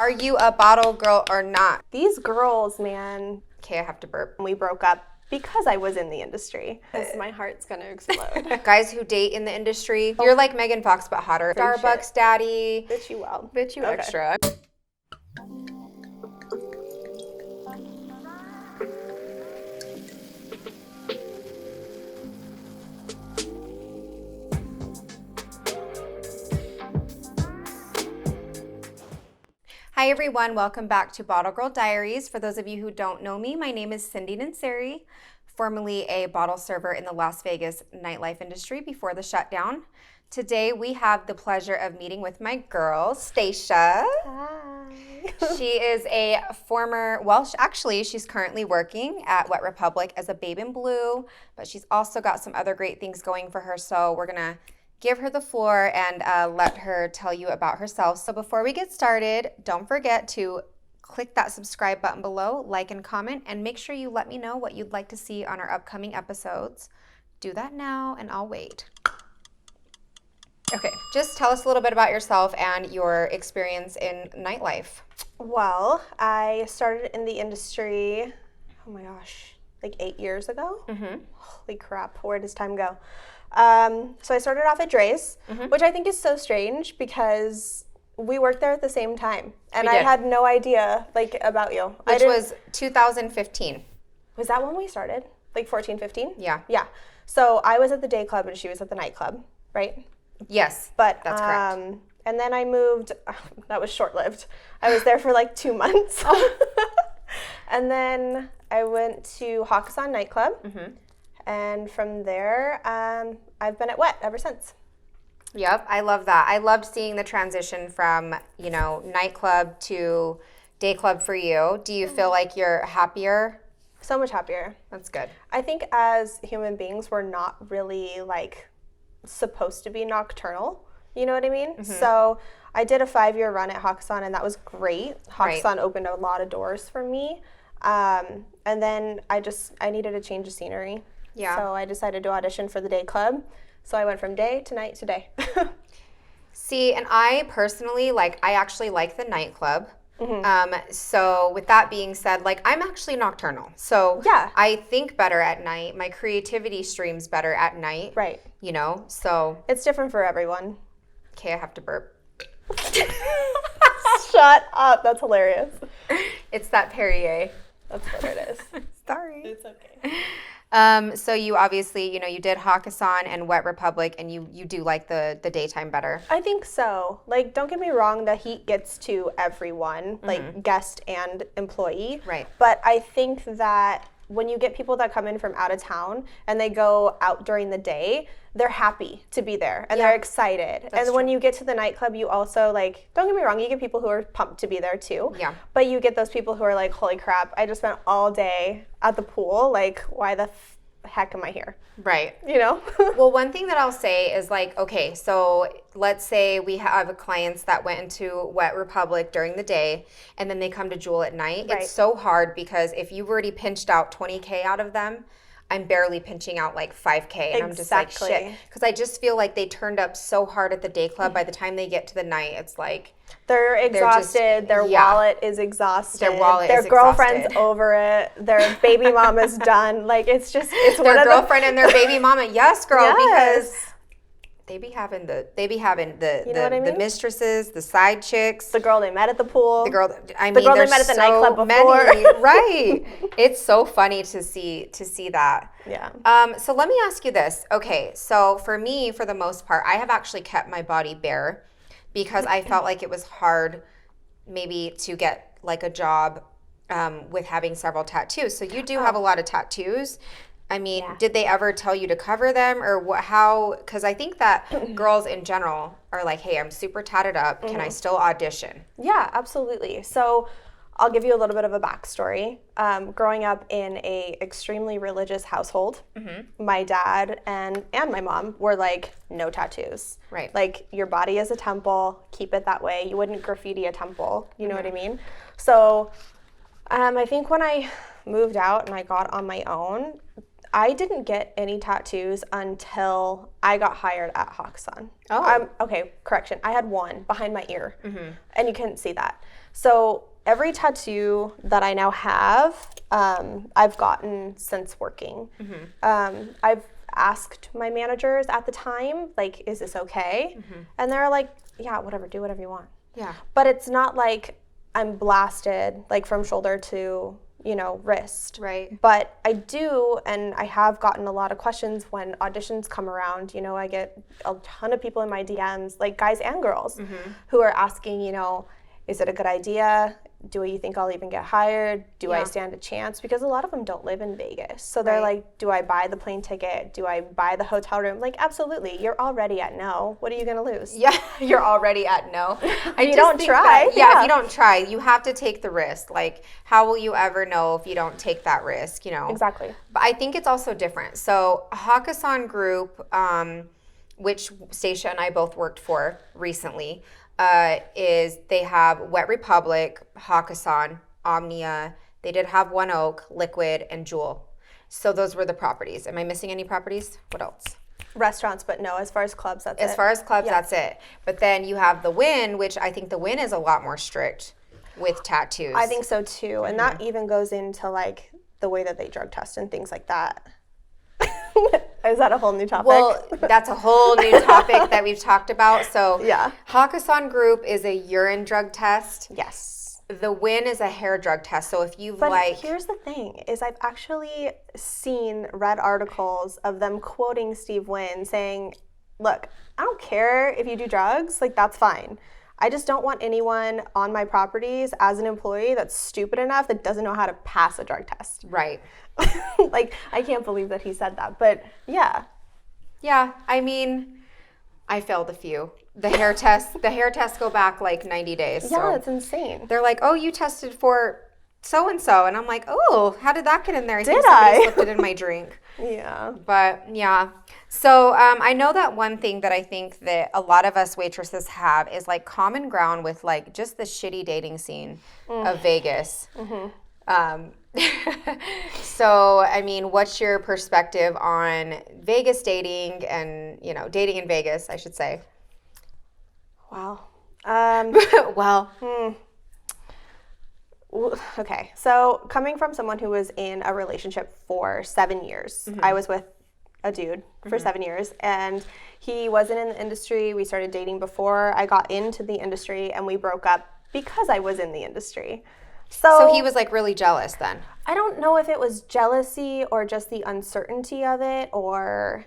Are you a bottle girl or not? These girls, man. Okay, I have to burp. We broke up because I was in the industry. My heart's gonna explode. Guys who date in the industry, you're like Megan Fox but hotter. Starbucks daddy. Bitch you well. Bitch you extra. Hi everyone, welcome back to Bottle Girl Diaries. For those of you who don't know me, my name is Cindy Nanseri, formerly a bottle server in the Las Vegas nightlife industry before the shutdown. Today we have the pleasure of meeting with my girl, Stasha. Hi. She is a former, actually she's currently working at REPLUBLIC as a Babe in Blue, but she's also got some other great things going for her, so we're gonna give her the floor and let her tell you about herself. So before we get started, don't forget to click that subscribe button below, like and comment, and make sure you let me know what you'd like to see on our upcoming episodes. Do that now and I'll wait. Okay, just tell us a little bit about yourself and your experience in nightlife. Well, I started in the industry, oh my gosh, like 8 years ago. Holy crap, where does time go? So I started off at Diaries, which I think is so strange because we worked there at the same time. And I had no idea, like, about you. Which was 2015. Was that when we started? Like 14, 15? Yeah. Yeah. So I was at the day club and she was at the nightclub, right? Yes, But, that's correct. And then I moved, that was short-lived. I was there for like 2 months. And then I went to Hakkasan nightclub. And from there, I've been at Wet ever since. Yep, I love that. I loved seeing the transition from, you know, nightclub to day club for you. Do you feel like you're happier? So much happier. That's good. I think as human beings, we're not really like supposed to be nocturnal. You know what I mean? So I did a 5-year run at Hakkasan and that was great. Hakkasan opened a lot of doors for me. And then I needed a change of scenery. Yeah. So I decided to audition for the day club. So I went from day to night to day. See, and I personally, I actually like the nightclub. So with that being said, I'm actually nocturnal. So yeah. I think better at night. My creativity streams better at night. Right. You know, so. It's different for everyone. Okay, I have to burp. Shut up. That's hilarious. It's that Perrier. That's what it is. Sorry. It's okay. So you obviously, you did Hakkasan and Wet Republic, and you do like the daytime better. I think so. Don't get me wrong, the heat gets to everyone, guest and employee. Right. But I think that when you get people that come in from out of town and they go out during the day, they're happy to be there and they're excited. That's when you get to the nightclub, you also don't get me wrong, you get people who are pumped to be there too. Yeah. But you get those people who are like, holy crap, I just spent all day at the pool. Why the heck am I here? Right. You know? Well, one thing that I'll say is okay, so let's say we have clients that went into Wet Republic during the day and then they come to Jewel at night. Right. It's so hard because if you've already pinched out 20K out of them, I'm barely pinching out 5K and I'm just like, shit. Because I just feel like they turned up so hard at the day club. By the time they get to the night, it's they're exhausted. Their wallet is exhausted. Their girlfriend's exhausted. Over it. Their baby mama's done. It's their girlfriend and their baby mama. Yes, girl, because they be having the you know what I mean? the mistresses, the side chicks, the girl they met at the pool, the girl they met at the nightclub before. Right. It's so funny to see that. Yeah. So let me ask you this. Okay, so for me, for the most part, I have actually kept my body bare because I felt like it was hard maybe to get a job with having several tattoos. So you do have a lot of tattoos. I mean, did they ever tell you to cover them or how? Because I think that girls in general are hey, I'm super tatted up. Can I still audition? Yeah, absolutely. So I'll give you a little bit of a backstory. Growing up in a extremely religious household, my dad and my mom were no tattoos. Right. Your body is a temple. Keep it that way. You wouldn't graffiti a temple. You know what I mean? So I think when I moved out and I got on my own, I didn't get any tattoos until I got hired at Hakkasan. Oh. Okay, correction. I had one behind my ear, and you couldn't see that. So every tattoo that I now have, I've gotten since working. I've asked my managers at the time, like, is this okay? And they're like, yeah, whatever, do whatever you want. Yeah. But it's not like I'm blasted, like from shoulder to, wrist. Right. But I do, and I have gotten a lot of questions when auditions come around. I get a ton of people in my DMs, like guys and girls, who are asking, is it a good idea? Do you think I'll even get hired? Do I stand a chance? Because a lot of them don't live in Vegas. So they're like, do I buy the plane ticket? Do I buy the hotel room? Like, absolutely. You're already at no. What are you going to lose? Yeah, you're already at no. If you don't try. If you don't try, you have to take the risk. Like, how will you ever know if you don't take that risk, Exactly. But I think it's also different. So Hakkasan Group, which Stasha and I both worked for recently, is they have Wet Republic, Hakkasan, Omnia. They did have One Oak, Liquid, and Jewel. So those were the properties. Am I missing any properties? What else? Restaurants, but no, as far as clubs, that's it. As far as clubs, that's it. But then you have the Win, which I think the Win is a lot more strict with tattoos. I think so too. And that even goes into like the way that they drug test and things like that. Is that a whole new topic? Well, that's a whole new topic that we've talked about. So yeah. Hakkasan Group is a urine drug test. Yes. The Win is a hair drug test. So if you've But here's the thing, is I've actually read articles of them quoting Steve Wynn saying, look, I don't care if you do drugs, like that's fine. I just don't want anyone on my properties as an employee that's stupid enough that doesn't know how to pass a drug test. Right. Like, I can't believe that he said that, but yeah. Yeah, I mean, I failed a few. The hair tests go back like 90 days. Yeah, so it's insane. they're like, oh, you tested for so-and-so. And I'm like, oh, how did that get in there? Did think somebody slipped it in my drink. Yeah. But yeah. So I know that one thing that I think that a lot of us waitresses have is like common ground with like just the shitty dating scene of Vegas. So, I mean, what's your perspective on Vegas dating and, dating in Vegas, I should say? Wow. Well, okay. So coming from someone who was in a relationship for 7 years, I was with a dude for 7 years, and he wasn't in the industry. We started dating before I got into the industry, and we broke up because I was in the industry. So he was like really jealous then? I don't know if it was jealousy or just the uncertainty of it, or,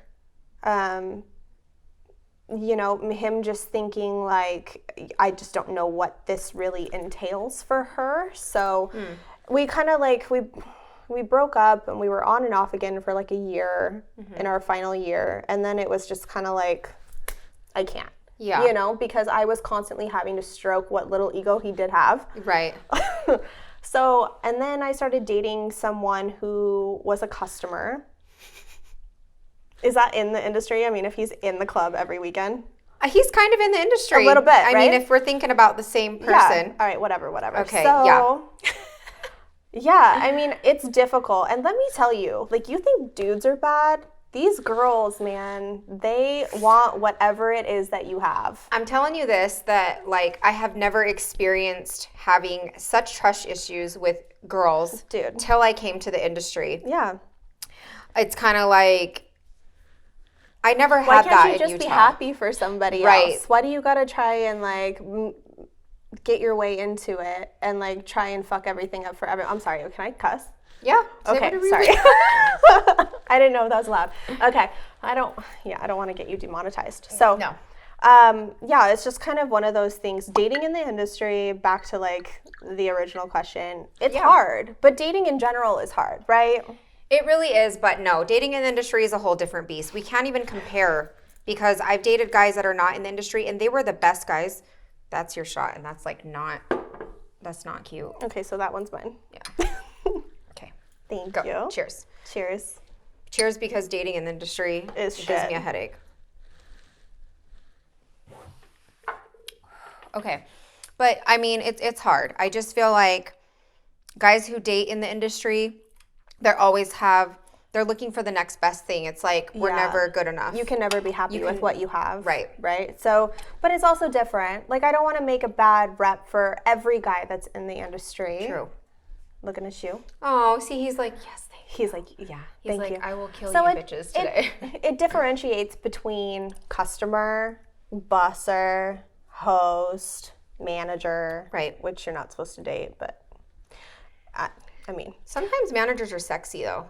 him just thinking like, I just don't know what this really entails for her. So we kind of like, we broke up and we were on and off again for like a year in our final year. And then it was just kind of like, I can't. Yeah. Because I was constantly having to stroke what little ego he did have. Right. So, and then I started dating someone who was a customer. Is that in the industry? I mean, if he's in the club every weekend. He's kind of in the industry. A little bit, right? I mean, if we're thinking about the same person. Yeah. All right, whatever. Okay, so, yeah, I mean, it's difficult. And let me tell you, like, you think dudes are bad? These girls, man, they want whatever it is that you have. I'm telling you this, that like I have never experienced having such trust issues with girls till I came to the industry. Yeah. It's kind of like I never had that in Utah. Why can't you just be happy for somebody else? Why do you gotta try and like get your way into it and like try and fuck everything up for everyone? I'm sorry, can I cuss? Yeah. Okay, sorry. I didn't know if that was loud. Okay. I don't want to get you demonetized. So, no. Yeah, it's just kind of one of those things. Dating in the industry, back to like the original question, it's hard. But dating in general is hard, right? It really is, but no, dating in the industry is a whole different beast. We can't even compare because I've dated guys that are not in the industry and they were the best guys. That's your shot, and that's like that's not cute. Okay, so that one's mine. Yeah. Okay. Thank Go. you. Cheers. Cheers. Cheers, because dating in the industry gives me a headache. Okay. But I mean, it's hard. I just feel like guys who date in the industry, they always have they're looking for the next best thing. It's like we're never good enough. You can never be happy with what you have. Right. Right. So, but it's also different. Like, I don't want to make a bad rep for every guy that's in the industry. True. Looking at you. Oh, see, he's like, yes, thank you. He's like, yeah, He's thank like, you. I will kill you bitches today. It differentiates between customer, busser, host, manager. Right. Which you're not supposed to date, but I mean. Sometimes managers are sexy, though.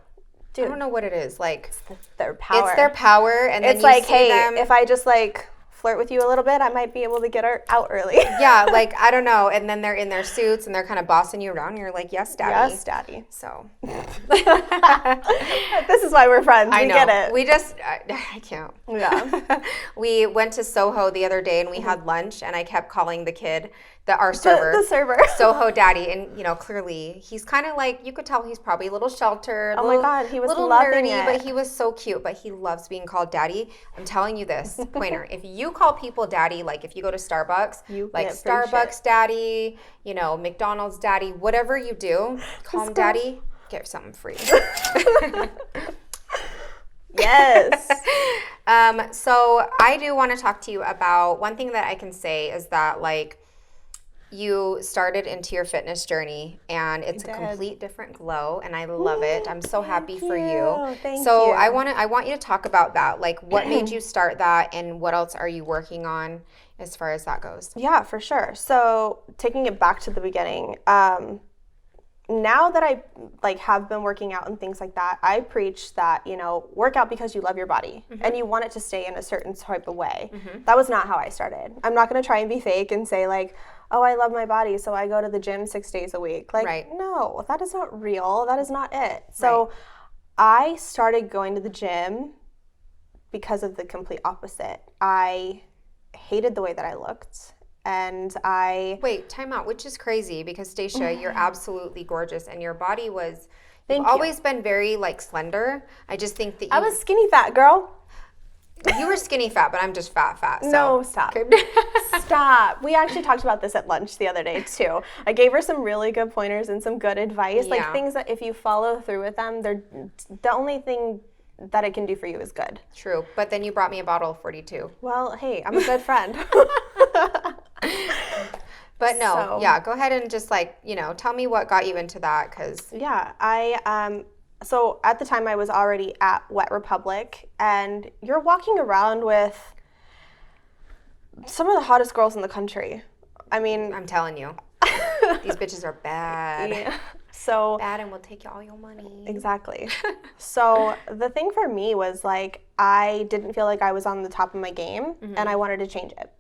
Dude, I don't know what it is. Like, their power. it's their power, and then It's you like, see hey, them. if I just like flirt with you a little bit, I might be able to get her out early. Yeah, like, I don't know. And then they're in their suits, and they're kind of bossing you around, and you're like, yes, daddy. Yes, daddy. So. This is why we're friends. I We know. get it. We just, I can't. Yeah. We went to Soho the other day, and we had lunch, and I kept calling the kid, our server. The server. Soho daddy. And, you know, clearly, he's kind of like, you could tell he's probably a little sheltered. Oh my God, he was little loving nerdy, it. but he was so cute. But he loves being called daddy. I'm telling you this, pointer. If you call people daddy, like if you go to Starbucks, You like get free Starbucks shit. daddy, you know, McDonald's daddy, whatever you do, call him daddy, get something free. Yes. So I do want to talk to you about one thing that I can say is that, like, you started into your fitness journey, and it's a complete different glow, and I love it. I'm so happy for you. Thank So you. I want you to talk about that. Like, what made you start that, and what else are you working on as far as that goes? Yeah, for sure. So taking it back to the beginning, now that I like have been working out and things like that, I preach that, you know, work out because you love your body and you want it to stay in a certain type of way. That was not how I started. I'm not going to try and be fake and say like, oh, I love my body, so I go to the gym 6 days a week. Like, no, that is not real. That is not it. So I started going to the gym because of the complete opposite. I hated the way that I looked. And Wait, time out, which is crazy because Stasha, you're absolutely gorgeous, and your body was. Thank You've you. always been very like slender. I just think that I was skinny fat, girl. you were skinny fat, but I'm just fat. So. No, stop. Stop. We actually talked about this at lunch the other day too. I gave her some really good pointers and some good advice, Yeah. like things that if you follow through with them, they're the only thing that it can do for you is good. True, but then you brought me a bottle of 42. Well, hey, I'm a good friend. But no, So- yeah, go ahead and just like, you know, tell me what got you into that, because Yeah, so at the time I was already at Wet Republic, and you're walking around with some of the hottest girls in the country. I mean, I'm telling you, these bitches are bad. yeah. So Bad, and will take you all your money. exactly. So the thing for me was like I didn't feel like I was on the top of my game, and I wanted to change it.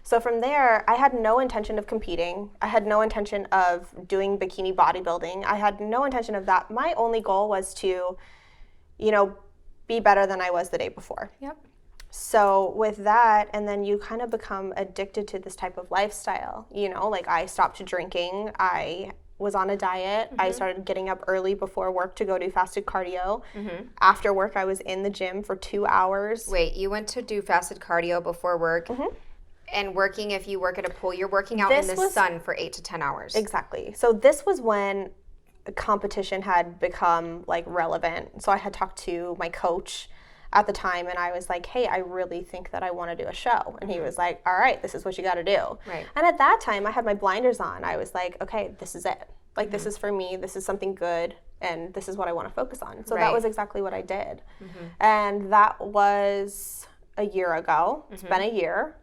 So from there, I had no intention of competing. I had no intention of doing bikini bodybuilding. I had no intention of that. My only goal was to, you know, be better than I was the day before. Yep. So with that, and then you kind of become addicted to this type of lifestyle. You know, like I stopped drinking. I was on a diet. I started getting up early before work to go do fasted cardio. After work, I was in the gym for 2 hours. Wait, you went to do fasted cardio before work, and working, if you work at a pool, you're working out in the sun for 8 to 10 hours. Exactly. So this was when competition had become like relevant. So I had talked to my coach at the time, and I was like, hey, I really think that I want to do a show. And he was like, all right, this is what you got to do. Right. And at that time, I had my blinders on. I was like, okay, this is it. Like, this is for me. This is something good. And this is what I want to focus on. So that was exactly what I did. And that was a year ago. It's been a year.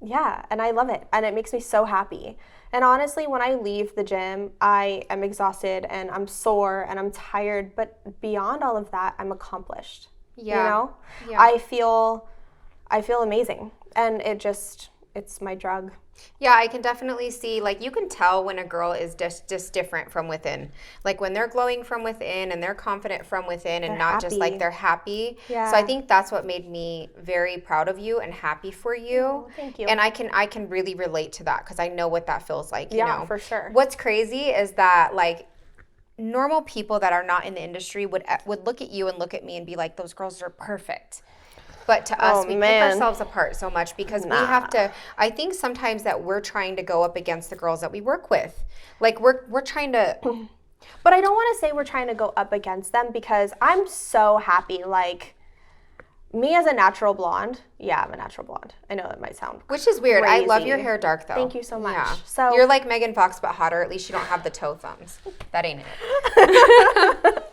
Yeah, and I love it. And it makes me so happy. And honestly, when I leave the gym, I am exhausted and I'm sore and I'm tired. But beyond all of that, I'm accomplished. Yeah. You know? Yeah. I feel amazing. And it's my drug. Yeah, I can definitely see, like, you can tell when a girl is just different from within. Like, when they're glowing from within and they're confident from within and They're not just like happy. they're happy. Yeah. So I think that's what made me very proud of you and happy for you. Oh, thank you. And I can really relate to that because I know what that feels like, you Yeah, know. for sure. What's crazy is that, like, normal people that are not in the industry would look at you and look at me and be like, those girls are perfect. But to us, we pick ourselves apart so much because we have to. I think sometimes that we're trying to go up against the girls that we work with. Like we're trying to But I don't want to say we're trying to go up against them because I'm so happy. Like, me as a natural blonde, yeah, I'm a natural blonde. I know that might sound Which is weird. I love crazy. your hair dark, though. Thank you so much. Yeah. So you're like Megan Fox, but hotter. At least you don't have the toe thumbs. That ain't it.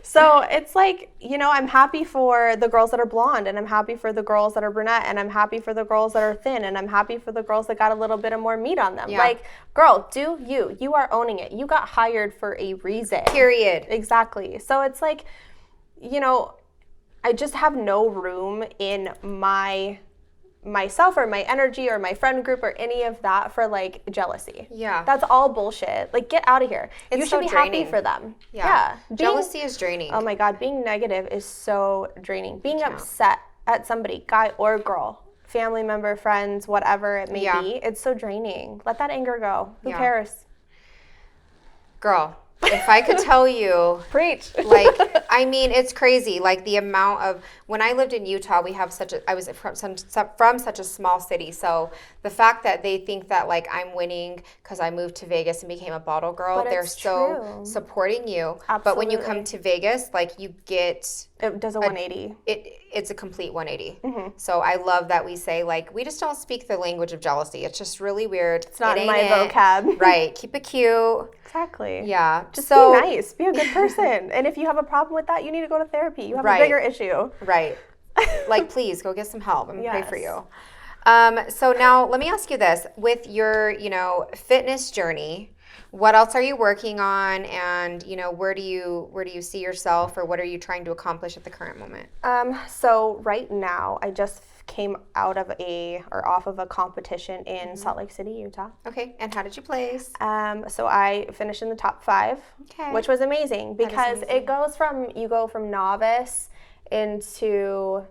So it's like, you know, I'm happy for the girls that are blonde, and I'm happy for the girls that are brunette, and I'm happy for the girls that are thin, and I'm happy for the girls that got a little bit of more meat on them. Yeah. Like, girl, do you. You are owning it. You got hired for a reason. Period. Exactly. So it's like, you know, I just have no room in myself or my energy or my friend group or any of that for like jealousy. Yeah. That's all bullshit. Like, get out of here. It's you should so be draining. happy for them. Yeah. Being- Jealousy is draining. Oh my God, being negative is so draining. Being upset at somebody, guy or girl, family member, friends, whatever it may be, it's so draining. Let that anger go. Who cares? Girl, if I could tell you, Preach. like, I mean, it's crazy. Like the amount of, when I lived in Utah, we have I was from such a small city. So the fact that they think that like I'm winning because I moved to Vegas and became a bottle girl, But they're it's so true. supporting you. But when you come to Vegas, like you get, It does a 180. it's a complete 180. So I love that we say like, we just don't speak the language of jealousy. It's just really weird. It's not in my vocab. Right. Keep it cute. Exactly. Yeah. Just so be nice. Be a good person. And if you have a problem with that, you need to go to therapy. You have a bigger issue. Right. Like, please go get some help and pray for Yes. you. So now let me ask you this. With your, you know, fitness journey, what else are you working on? And, you know, where do you see yourself, or what are you trying to accomplish at the current moment? So right now, I just came off of a competition in Salt Lake City, Utah. Okay. And how did you place? So I finished in the top 5, which was amazing because it goes from, you go from novice into,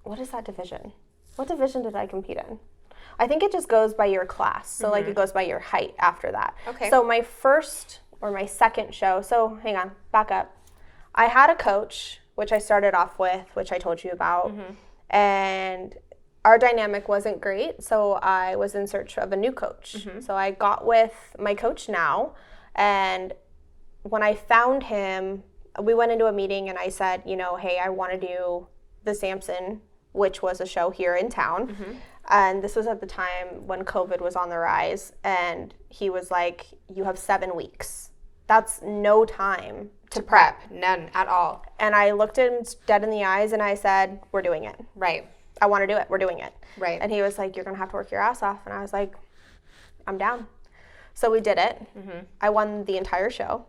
what is that division? What division did I compete in? I think it just goes by your class. So like it goes by your height after that. Okay. So my first or my second show, so hang on, back up. I had a coach, which I started off with, which I told you about. And our dynamic wasn't great, so I was in search of a new coach. So I got with my coach now, and when I found him, we went into a meeting and I said, you know, hey, I want to do the Samson, which was a show here in town. And this was at the time when COVID was on the rise, and he was like, you have 7 weeks. That's no time To prep. None at all. And I looked him dead in the eyes and I said, we're doing it. Right. I want to do it. We're doing it. Right. And he was like, you're going to have to work your ass off. And I was like, I'm down. So we did it. I won the entire show.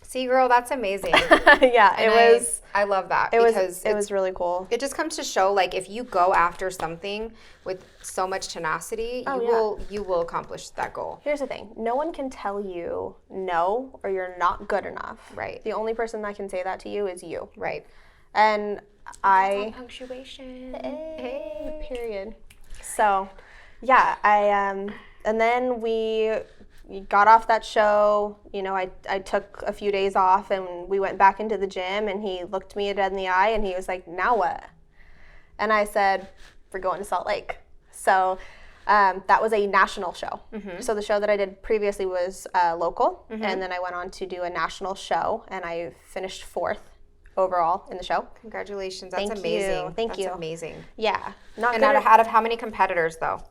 See, girl, that's amazing. Yeah, And I love that it because was really cool. it just comes to show, like, if you go after something with so much tenacity, you will accomplish that goal. Here's the thing. No one can tell you no or you're not good enough. Right. The only person that can say that to you is you. Right. And Punctuation. Hey, period. So, yeah, and then we got off that show. You know, I took a few days off and we went back into the gym, and he looked me dead in the eye and he was like, now what? And I said, we're going to Salt Lake. So that was a national show. So the show that I did previously was local, and then I went on to do a national show, and I finished 4th overall in the show. Congratulations. That's Thank amazing. you. Thank That's you. amazing. Yeah. Not And good. out of how many competitors, though?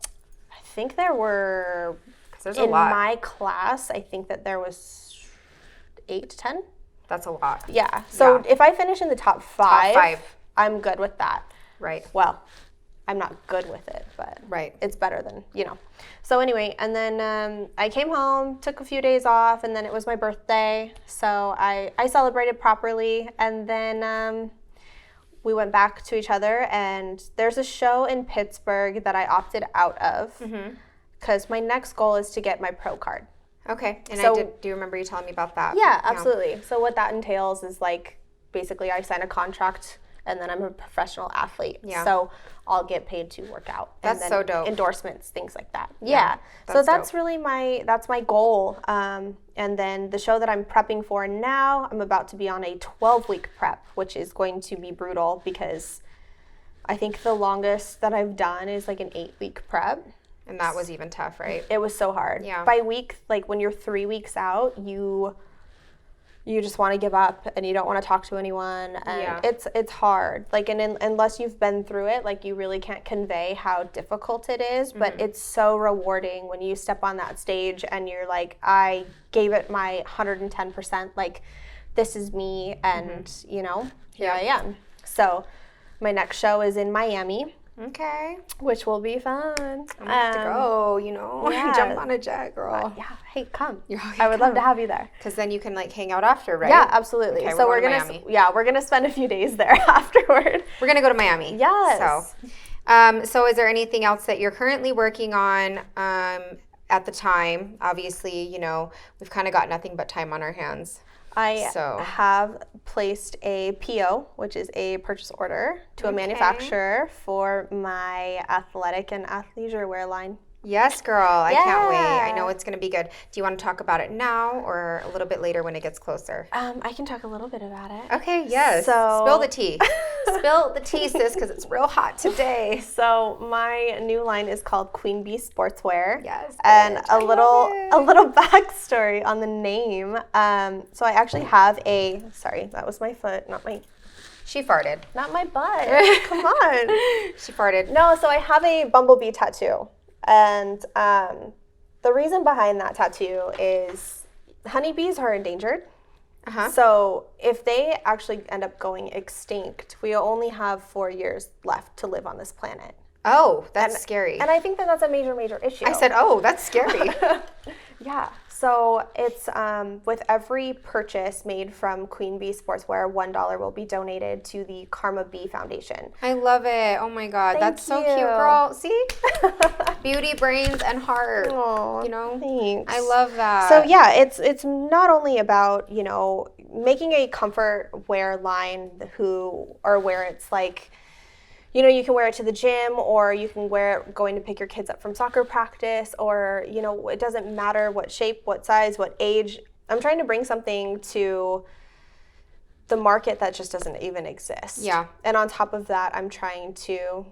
I think there were, There's a in lot. my class, I think that there was 8 to 10. That's a lot. Yeah. So if I finish in the top 5, Top 5. I'm good with that. Right. Well, I'm not good with it, but Right. it's better than, you know. So anyway, and then I came home, took a few days off, and then it was my birthday. So I celebrated properly, and then we went back to each other, and there's a show in Pittsburgh that I opted out of because my next goal is to get my pro card. Okay. And So- do you remember you telling me about that? Yeah, absolutely. So what that entails is like basically I sign a contract and then I'm a professional athlete. Yeah. So I'll get paid to work out. That's and so then dope. Endorsements, things like that. Yeah. So that's that's dope. really that's my goal. And then the show that I'm prepping for now, I'm about to be on a 12-week prep, which is going to be brutal because I think the longest that I've done is like an 8-week prep. And that was even tough, right? It was so hard. Yeah. By week, like when you're 3 weeks out, you you just want to give up and you don't want to talk to anyone, and it's hard. Like, and unless you've been through it, like, you really can't convey how difficult it is, but it's so rewarding when you step on that stage and you're like, I gave it my 110%, like, this is me, and you know, here I am. So my next show is in Miami. Okay. Which will be fun. I'm gonna have to go, you know. Jump on a jet, girl. Yeah, hey, come. I would love to have you there. Because then you can like hang out after, right? Yeah, absolutely. Okay, so we're gonna we're gonna spend a few days there afterward. We're gonna go to Miami. Yes. So is there anything else that you're currently working on at the time? Obviously, you know, we've kind of got nothing but time on our hands. I have placed a PO, which is a purchase order, to a manufacturer for my athletic and athleisure wear line. Yes, girl. I can't wait. I know it's going to be good. Do you want to talk about it now or a little bit later when it gets closer? I can talk a little bit about it. Okay, yes. So, spill the tea. Spill the tea, sis, because it's real hot today. So my new line is called Queen Bee Sportswear. Yes. And a little backstory on the name. So I actually have sorry, that was my foot, not my... She farted. Not my butt. Come on. She farted. No, so I have a bumblebee tattoo. And the reason behind that tattoo is honeybees are endangered. So if they actually end up going extinct, we only have 4 years left to live on this planet. Oh, that's scary. And I think that that's a major, major issue. I said, oh, that's scary. Yeah. So it's with every purchase made from Queen Bee Sportswear, $1 will be donated to the Karma Bee Foundation. I love it. Oh my God. That's so cute, girl. See? Beauty, brains, and heart. Oh, you know? Thanks. I love that. So yeah, it's not only about, you know, making a comfort wear line where it's like, you know, you can wear it to the gym, or you can wear it going to pick your kids up from soccer practice, or, you know, it doesn't matter what shape, what size, what age. I'm trying to bring something to the market that just doesn't even exist. Yeah. And on top of that, I'm trying to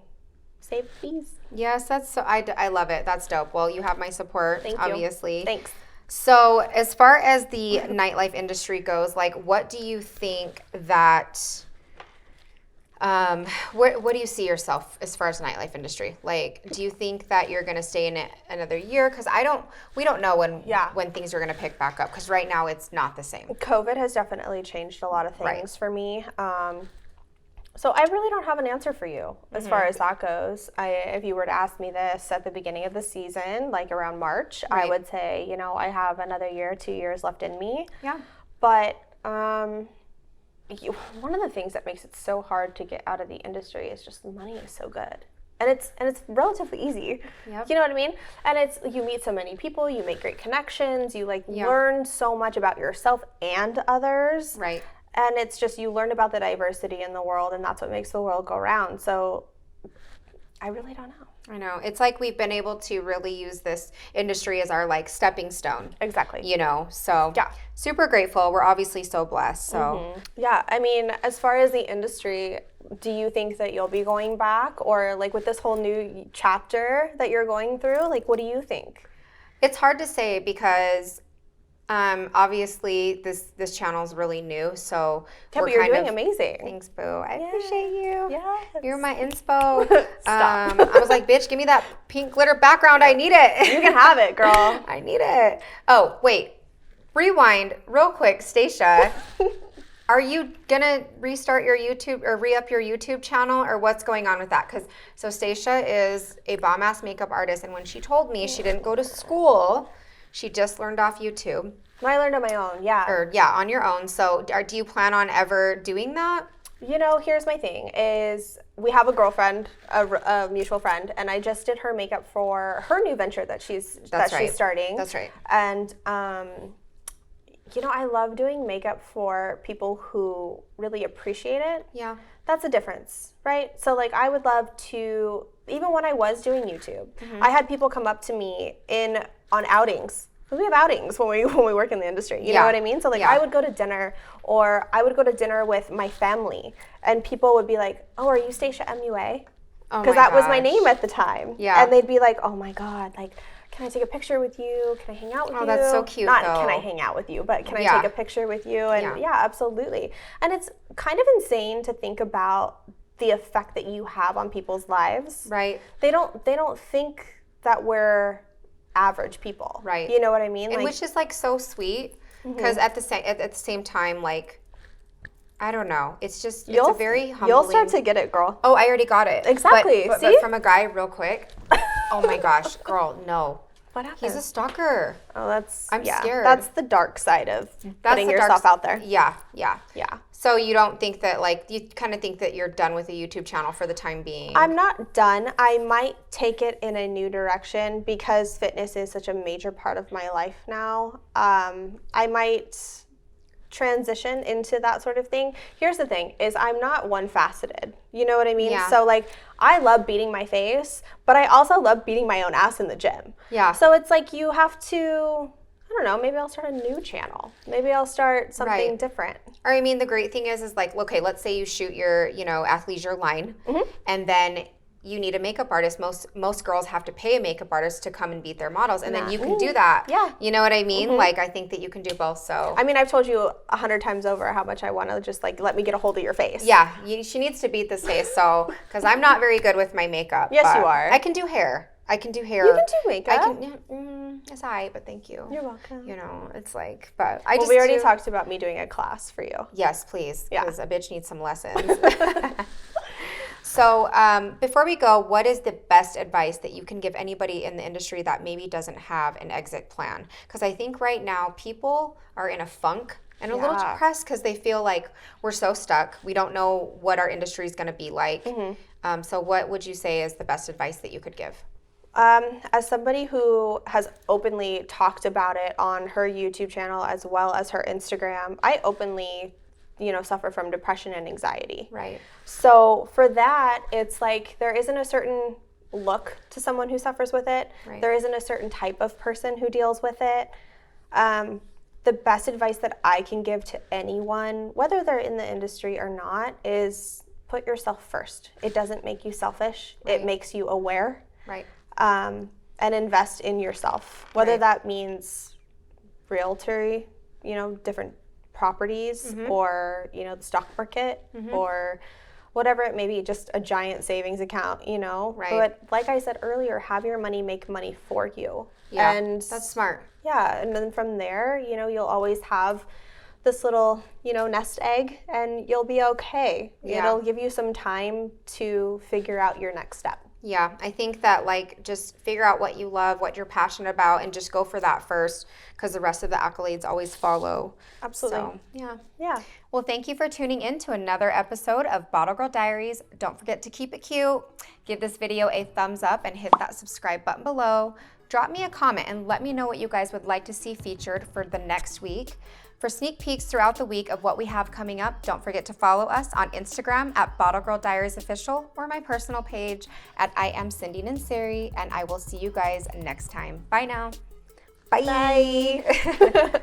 save bees. Yes, that's so, I love it. That's dope. Well, you have my support, Thank you. obviously. Thanks. So as far as the nightlife industry goes, like, what do you think that... What do you see yourself as far as the nightlife industry? Like, do you think that you're going to stay in it another year? Because we don't know when things are going to pick back up. Because right now it's not the same. COVID has definitely changed a lot of things for me. So I really don't have an answer for you as far as that goes. If you were to ask me this at the beginning of the season, like around March, I would say, you know, I have another year, 2 years left in me. Yeah. But one of the things that makes it so hard to get out of the industry is just the money is so good. And it's relatively easy. Yep. You know what I mean? And you meet so many people, you make great connections, you learn so much about yourself and others. Right. And it's just, you learn about the diversity in the world, and that's what makes the world go round. So I really don't know. I know. It's like we've been able to really use this industry as our like stepping stone. Exactly. You know, so super grateful. We're obviously so blessed. So yeah, I mean, as far as the industry, do you think that you'll be going back, or like with this whole new chapter that you're going through, like what do you think? It's hard to say because obviously this channel is really new, so but you're doing amazing. Thanks, boo. I appreciate you. Yes. You're my inspo. Stop. I was like, bitch, give me that pink glitter background. I need it. You can have it, girl. I need it. Oh, wait. Rewind real quick, Stasha. Are you gonna restart your YouTube or re-up your YouTube channel, or what's going on with that? So Stasha is a bomb-ass makeup artist, and when she told me she didn't go to school, she just learned off YouTube. I learned on my own, yeah. Or on your own. So do you plan on ever doing that? You know, here's my thing, is we have a girlfriend, a mutual friend, and I just did her makeup for her new venture that she's starting. That's right. And you know, I love doing makeup for people who really appreciate it. Yeah. That's the difference, right? So like I would love to, even when I was doing YouTube, I had people come up to me on outings. Because we have outings when we work in the industry. You know what I mean? So like I would go to dinner, or I would go to dinner with my family, and people would be like, "Oh, are you Stasha MUA?" Because that was my name at the time. Yeah. And they'd be like, "Oh my God, like can I take a picture with you? Can I hang out with you? Oh, that's so cute, Not though. can I hang out with you, but can I Yeah. take a picture with you? And Yeah. yeah, absolutely. And it's kind of insane to think about the effect that you have on people's lives. Right. They don't think that we're average people. Right. You know what I mean? And Like, which is like so sweet because at the same time, like, I don't know. It's just, it's a very humbling. You'll start to get it, girl. Oh, I already got it. Exactly. But See? from a guy, real quick. Oh my gosh, girl, no. What happened? He's a stalker. Oh, that's I'm scared. That's the dark side of putting the yourself out there. Yeah, yeah. Yeah. So you don't think that, like, you kind of think that you're done with a YouTube channel for the time being? I'm not done. I might take it in a new direction because fitness is such a major part of my life now. I might transition into that sort of thing. Here's the thing is I'm not one faceted. You know what I mean? Yeah. So like I love beating my face, but I also love beating my own ass in the gym. Yeah. So it's like you have to, I don't know, maybe I'll start a new channel. Maybe I'll start something Right. different. Or I mean, the great thing is like, okay, let's say you shoot your, athleisure line, and then you need a makeup artist. Most girls have to pay a makeup artist to come and beat their models, and then you can do that. Yeah. You know what I mean? Like, I think that you can do both. So I mean, I've told you 100 times over how much I want to just like let me get a hold of your face. yeah, she needs to beat this face. So because I'm not very good with my makeup. Yes, but you are. I can do hair. I can do hair. You can do makeup. I can. Yeah, it's alright, but thank you. You're welcome. It's like, but I Well, just we already do- talked about me doing a class for you. Yes, please. Yeah. Because a bitch needs some lessons. So before we go, what is the best advice that you can give anybody in the industry that maybe doesn't have an exit plan? Because I think right now people are in a funk and a little Yeah. depressed because they feel like we're so stuck. We don't know what our industry is going to be like. So what would you say is the best advice that you could give? As somebody who has openly talked about it on her YouTube channel as well as her Instagram, I openly, suffer from depression and anxiety. Right. So for that, it's like there isn't a certain look to someone who suffers with it. Right. There isn't a certain type of person who deals with it. The best advice that I can give to anyone, whether they're in the industry or not, is put yourself first. It doesn't make you selfish. Right. It makes you aware. Right. And invest in yourself, whether Right. that means realty, different properties, or the stock market, or whatever it may be, just a giant savings account, Right. But like I said earlier, have your money make money for you. Yeah. And That's smart. yeah, and then from there, you'll always have this little, nest egg, and you'll be okay. Yeah. It'll give you some time to figure out your next step. Yeah, I think that just figure out what you love, what you're passionate about, and just go for that first because the rest of the accolades always follow. Absolutely. So, yeah. Yeah. Well, thank you for tuning in to another episode of Bottle Girl Diaries. Don't forget to keep it cute. Give this video a thumbs up and hit that subscribe button below. Drop me a comment and let me know what you guys would like to see featured for the next week. For sneak peeks throughout the week of what we have coming up, don't forget to follow us on Instagram at Bottle Girl Diaries Official or my personal page at I am Cindy Nanseri, and I will see you guys next time. Bye now. Bye.